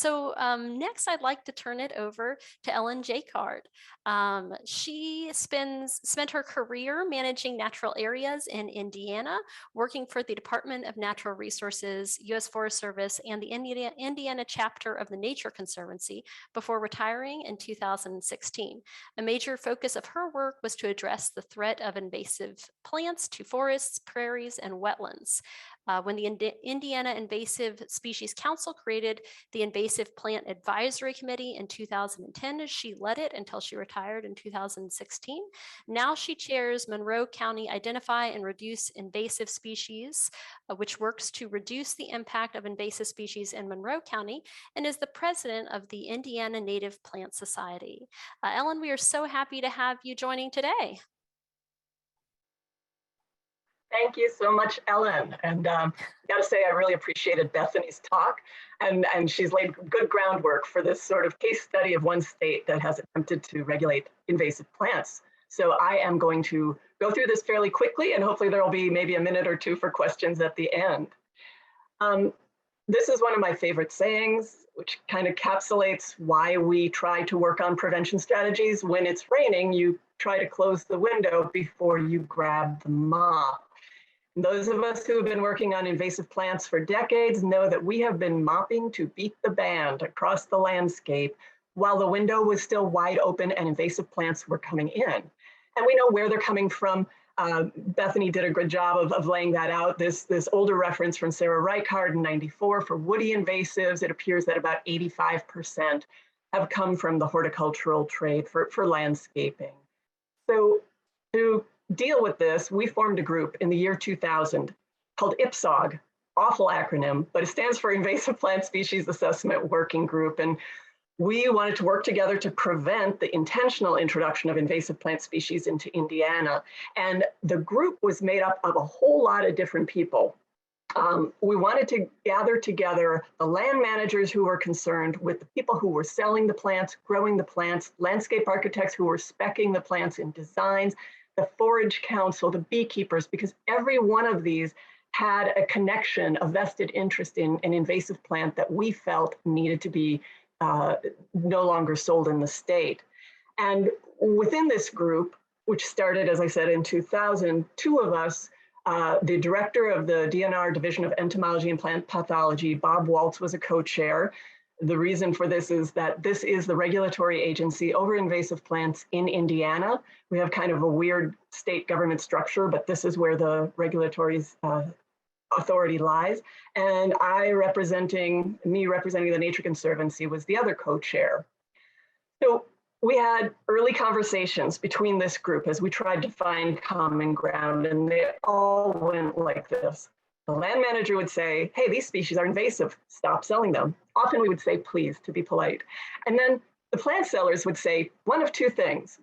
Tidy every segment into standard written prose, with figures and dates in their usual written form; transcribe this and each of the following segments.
Next, I'd like to turn it over to Ellen Jaycard. She spent her career managing natural areas in Indiana, working for the Department of Natural Resources, U.S. Forest Service, and the Indiana chapter of the Nature Conservancy before retiring in 2016. A major focus of her work was to address the threat of invasive plants to forests, prairies, and wetlands. When the Indiana Invasive Species Council created the Invasive Plant Advisory Committee in 2010, she led it until she retired in 2016. Now she chairs Monroe County Identify and Reduce Invasive Species, which works to reduce the impact of invasive species in Monroe County, and is the president of the Indiana Native Plant Society. Ellen, we are so happy to have you joining today. Thank you so much, Ellen. And I got to say, I really appreciated Bethany's talk, and she's laid good groundwork for this sort of case study of one state that has attempted to regulate invasive plants. So I am going to go through this fairly quickly, and hopefully there will be maybe a minute or two for questions at the end. This is one of my favorite sayings, which kind of encapsulates why we try to work on prevention strategies. When it's raining, you try to close the window before you grab the mop. Those of us who have been working on invasive plants for decades know that we have been mopping to beat the band across the landscape while the window was still wide open and invasive plants were coming in. And we know where they're coming from. Bethany did a good job of laying that out. This older reference from Sarah Jacquart in '94 for woody invasives, it appears that about 85% have come from the horticultural trade for landscaping. So to deal with this, we formed a group in the year 2000 called IPSOG, awful acronym, but it stands for Invasive Plant Species Assessment Working Group. And we wanted to work together to prevent the intentional introduction of invasive plant species into Indiana. And the group was made up of a whole lot of different people. We wanted to gather together the land managers who were concerned with the people who were selling the plants, growing the plants, landscape architects who were speccing the plants in designs, the forage council, the beekeepers, because every one of these had a connection, a vested interest in an invasive plant that we felt needed to be no longer sold in the state. And within this group, which started, as I said, in 2000, two of us, the director of the DNR Division of Entomology and Plant Pathology, Bob Waltz, was a co-chair. The reason for this is that this is the regulatory agency over invasive plants in Indiana. We have kind of a weird state government structure, but this is where the regulatory authority lies. And me representing the Nature Conservancy was the other co-chair. So we had early conversations between this group as we tried to find common ground, and they all went like this. The land manager would say, hey, these species are invasive, stop selling them. Often we would say, please, to be polite. And then the plant sellers would say one of two things.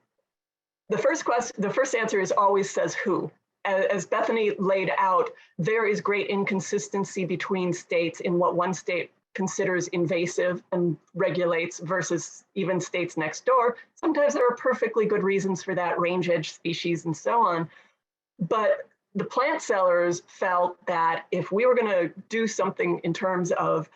The first answer is always says who. As Bethany laid out, there is great inconsistency between states in what one state considers invasive and regulates versus even states next door. Sometimes there are perfectly good reasons for that, range edge species and so on. But the plant sellers felt that if we were going to do something in terms of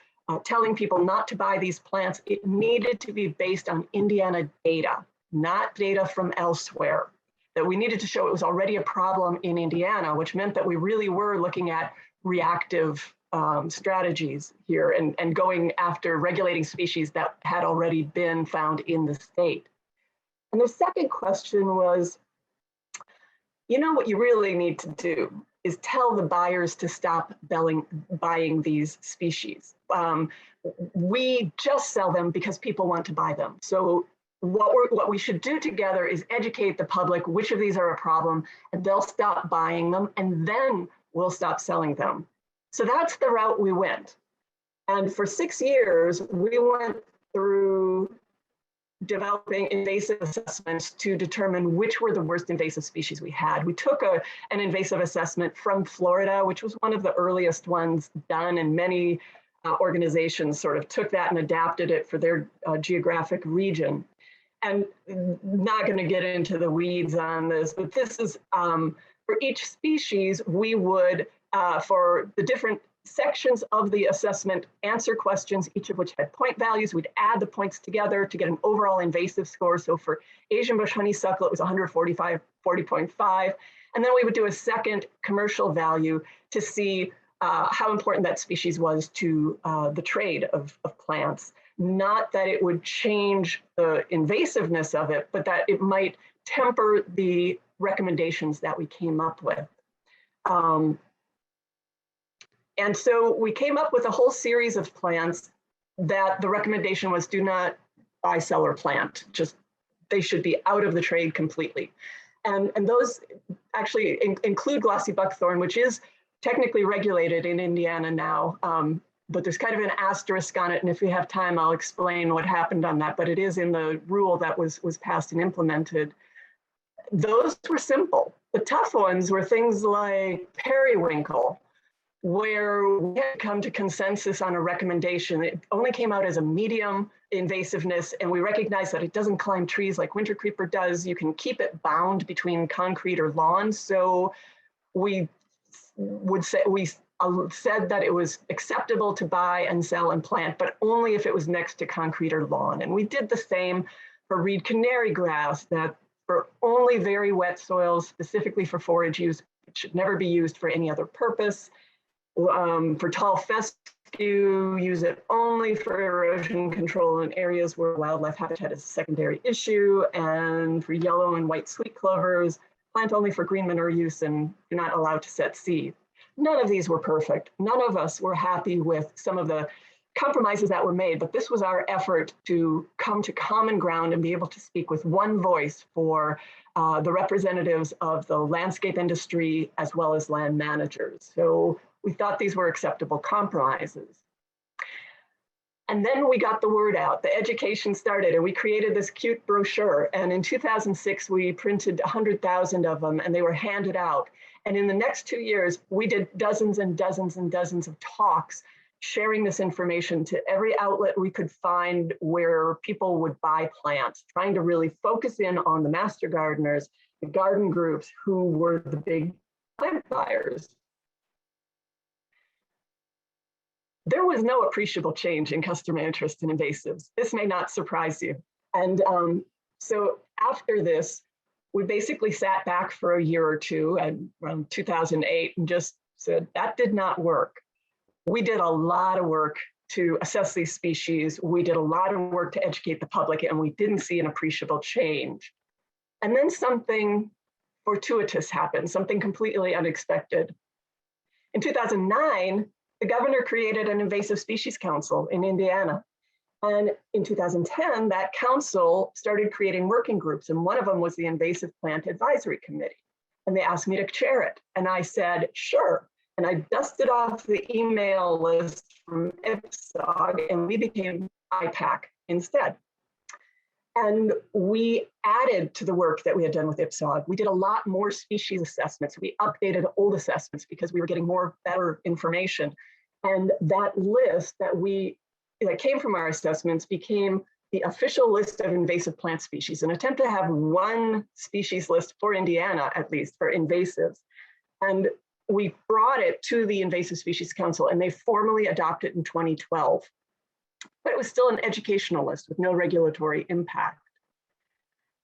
telling people not to buy these plants, it needed to be based on Indiana data, not data from elsewhere. That we needed to show it was already a problem in Indiana, which meant that we really were looking at reactive strategies here and going after regulating species that had already been found in the state. And the second question was, you know what you really need to do is tell the buyers to stop buying these species. We just sell them because people want to buy them. So what we should do together is educate the public which of these are a problem, and they'll stop buying them, and then we'll stop selling them. So that's the route we went. And for 6 years, we went through developing invasive assessments to determine which were the worst invasive species we had. We took an invasive assessment from Florida, which was one of the earliest ones done, and many organizations sort of took that and adapted it for their geographic region. And not going to get into the weeds on this, but this is for each species, we would, for the different sections of the assessment answer questions, each of which had point values. We'd add the points together to get an overall invasive score. So for Asian bush honeysuckle, it was 145, 40.5. And then we would do a second commercial value to see how important that species was to the trade of plants. Not that it would change the invasiveness of it, but that it might temper the recommendations that we came up with. And so we came up with a whole series of plants that the recommendation was do not buy, sell, or plant. Just they should be out of the trade completely. And those actually include glossy buckthorn, which is technically regulated in Indiana now, but there's kind of an asterisk on it. And if we have time, I'll explain what happened on that, but it is in the rule that was passed and implemented. Those were simple. The tough ones were things like periwinkle, where we had come to consensus on a recommendation. It only came out as a medium invasiveness, and we recognize that it doesn't climb trees like winter creeper does. You can keep it bound between concrete or lawns. So we said that it was acceptable to buy and sell and plant, but only if it was next to concrete or lawn. And we did the same for reed canary grass, that for only very wet soils, specifically for forage use, it should never be used for any other purpose. For tall fescue, use it only for erosion control in areas where wildlife habitat is a secondary issue. And for yellow and white sweet clovers, plant only for green manure use and you're not allowed to set seed. None of these were perfect. None of us were happy with some of the compromises that were made, but this was our effort to come to common ground and be able to speak with one voice for the representatives of the landscape industry as well as land managers. So we thought these were acceptable compromises. And then we got the word out, the education started, and we created this cute brochure. And in 2006, we printed 100,000 of them and they were handed out. And in the next 2 years, we did dozens and dozens and dozens of talks sharing this information to every outlet we could find where people would buy plants, trying to really focus in on the master gardeners, the garden groups who were the big plant buyers. There was no appreciable change in customer interest in invasives. This may not surprise you. And so after this, we basically sat back for a year or two, around 2008, and just said, that did not work. We did a lot of work to assess these species. We did a lot of work to educate the public, and we didn't see an appreciable change. And then something fortuitous happened, something completely unexpected. In 2009, the governor created an invasive species council in Indiana. And in 2010, that council started creating working groups, and one of them was the Invasive Plant Advisory Committee. And they asked me to chair it. And I said, sure. And I dusted off the email list from IPSOG, and we became IPAC instead. And we added to the work that we had done with IPSOG. We did a lot more species assessments. We updated old assessments because we were getting better information. And that list that came from our assessments became the official list of invasive plant species, an attempt to have one species list for Indiana, at least for invasives. And we brought it to the Invasive Species Council, and they formally adopted it in 2012. But it was still an educational list with no regulatory impact.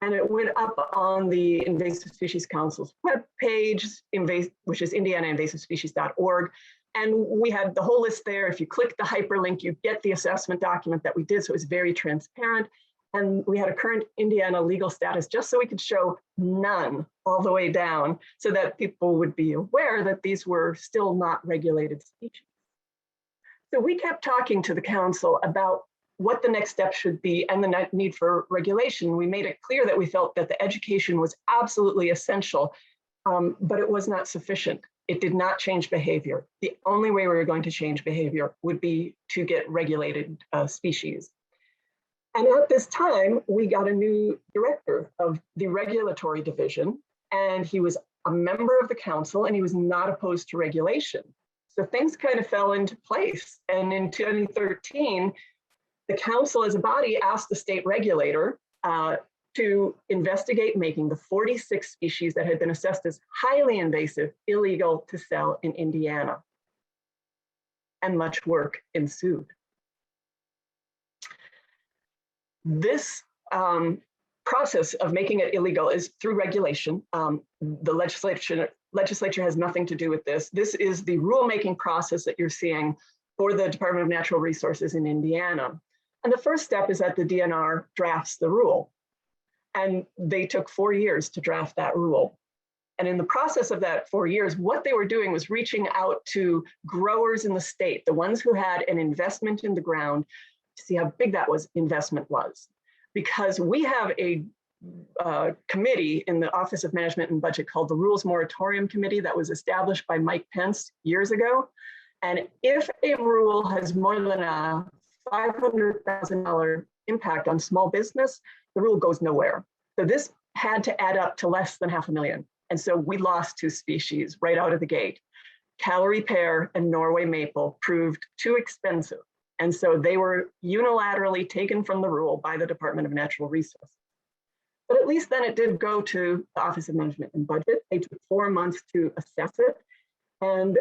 And it went up on the Invasive Species Council's webpage, which is indianainvasivespecies.org. And we had the whole list there. If you click the hyperlink, you get the assessment document that we did. So it was very transparent. And we had a current Indiana legal status just so we could show none all the way down so that people would be aware that these were still not regulated species. So we kept talking to the council about what the next step should be and the need for regulation. We made it clear that we felt that the education was absolutely essential, but it was not sufficient. It did not change behavior. The only way we were going to change behavior would be to get regulated species. And at this time, we got a new director of the regulatory division, and he was a member of the council, and he was not opposed to regulation. So things kind of fell into place. And in 2013, the council as a body asked the state regulator to investigate making the 46 species that had been assessed as highly invasive illegal to sell in Indiana. and much work ensued. This process of making it illegal is through regulation. The legislature has nothing to do with this. This is the rulemaking process that you're seeing for the Department of Natural Resources in Indiana. And the first step is that the DNR drafts the rule. And they took 4 years to draft that rule. And in the process of that 4 years, what they were doing was reaching out to growers in the state, the ones who had an investment in the ground, to see how big that investment was. Because we have a committee in the Office of Management and Budget called the Rules Moratorium Committee that was established by Mike Pence years ago. And if a rule has more than a $500,000 impact on small business, the rule goes nowhere. So this had to add up to less than $500,000. And so we lost 2 species right out of the gate. Callery pear and Norway maple proved too expensive. And so they were unilaterally taken from the rule by the Department of Natural Resources. But at least then it did go to the Office of Management and Budget. They took 4 months to assess it. And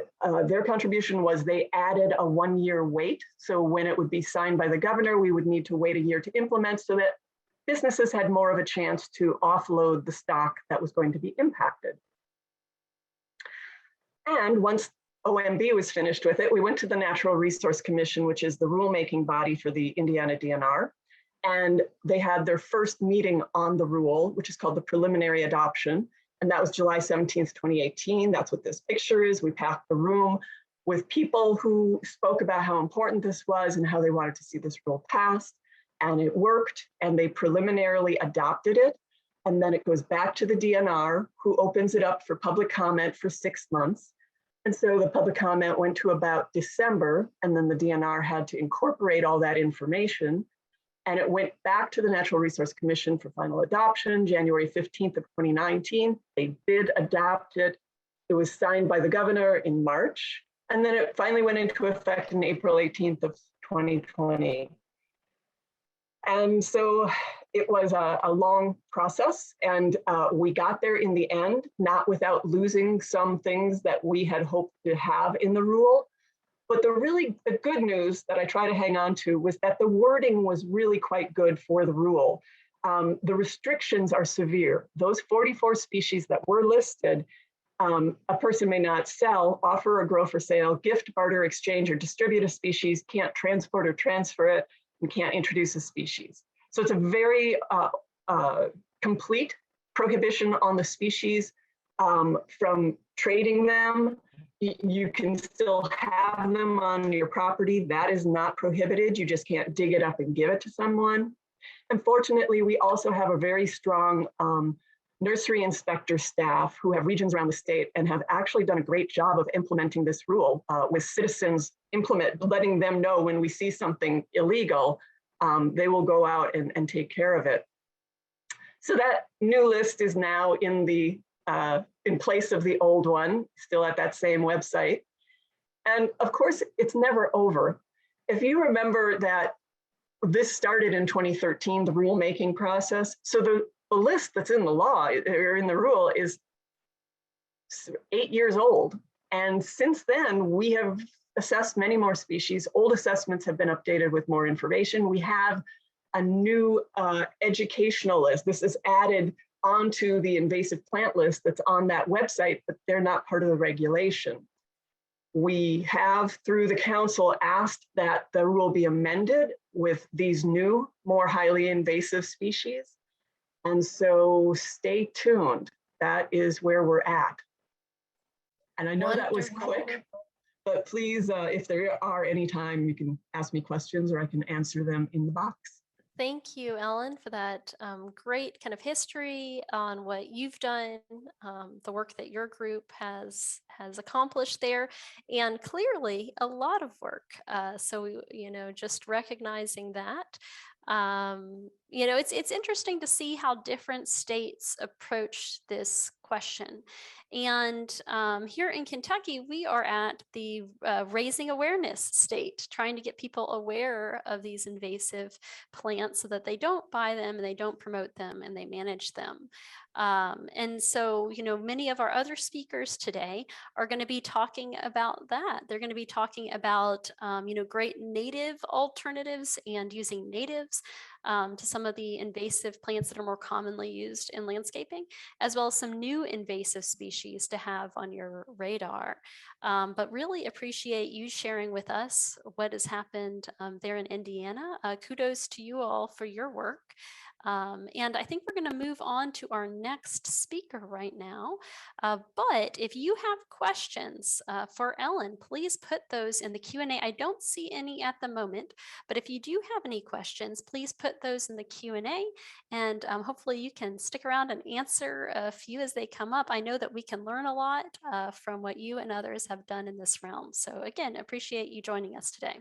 their contribution was they added a 1-year wait. So when it would be signed by the governor, we would need to wait a year to implement so that businesses had more of a chance to offload the stock that was going to be impacted. And once OMB was finished with it, we went to the Natural Resource Commission, which is the rulemaking body for the Indiana DNR. And they had their first meeting on the rule, which is called the preliminary adoption. And that was July 17th, 2018. That's what this picture is. We packed the room with people who spoke about how important this was and how they wanted to see this rule passed. And it worked, and they preliminarily adopted it. And then it goes back to the DNR, who opens it up for public comment for 6 months. And so the public comment went to about December, and then the DNR had to incorporate all that information. And it went back to the Natural Resource Commission for final adoption, January 15th of 2019. They did adopt it. It was signed by the governor in March, and then it finally went into effect in April 18th of 2020. And so it was a long process, and we got there in the end, not without losing some things that we had hoped to have in the rule. But the good news that I try to hang on to was that the wording was really quite good for the rule. The restrictions are severe. Those 44 species that were listed, a person may not sell, offer or grow for sale, gift, barter, exchange, or distribute a species, can't transport or transfer it, and can't introduce a species. So it's a very complete prohibition on the species from trading them. You can still have them on your property. That is not prohibited. You just can't dig it up and give it to someone. And fortunately, we also have a very strong nursery inspector staff who have regions around the state and have actually done a great job of implementing this rule with citizens letting them know when we see something illegal, they will go out and take care of it. So that new list is now in place of the old one, still at that same website. And of course, it's never over. If you remember that this started in 2013, the rulemaking process. So the list that's in the law or in the rule is 8 years old. And since then, we have assessed many more species. Old assessments have been updated with more information. We have a new educational list. This is added onto the invasive plant list that's on that website, but they're not part of the regulation. We have, through the council, asked that the rule be amended with these new, more highly invasive species. And so stay tuned. That is where we're at. And I know that was quick, but please, if there are any time, you can ask me questions or I can answer them in the box. Thank you, Ellen, for that great kind of history on what you've done, the work that your group has accomplished there, and clearly a lot of work. So, just recognizing that, it's interesting to see how different states approach this question. And here in Kentucky, we are at the raising awareness state, trying to get people aware of these invasive plants so that they don't buy them and they don't promote them and they manage them. And so, many of our other speakers today are going to be talking about that. They're going to be talking about, great native alternatives and using natives to some of the invasive plants that are more commonly used in landscaping, as well as some new invasive species to have on your radar. But really appreciate you sharing with us what has happened there in Indiana. Kudos to you all for your work. And I think we're going to move on to our next speaker right now. But if you have questions for Ellen, please put those in the Q&A. I don't see any at the moment, but if you do have any questions, please put those in the Q&A, and hopefully you can stick around and answer a few as they come up. I know that we can learn a lot from what you and others have done in this realm. So again, appreciate you joining us today.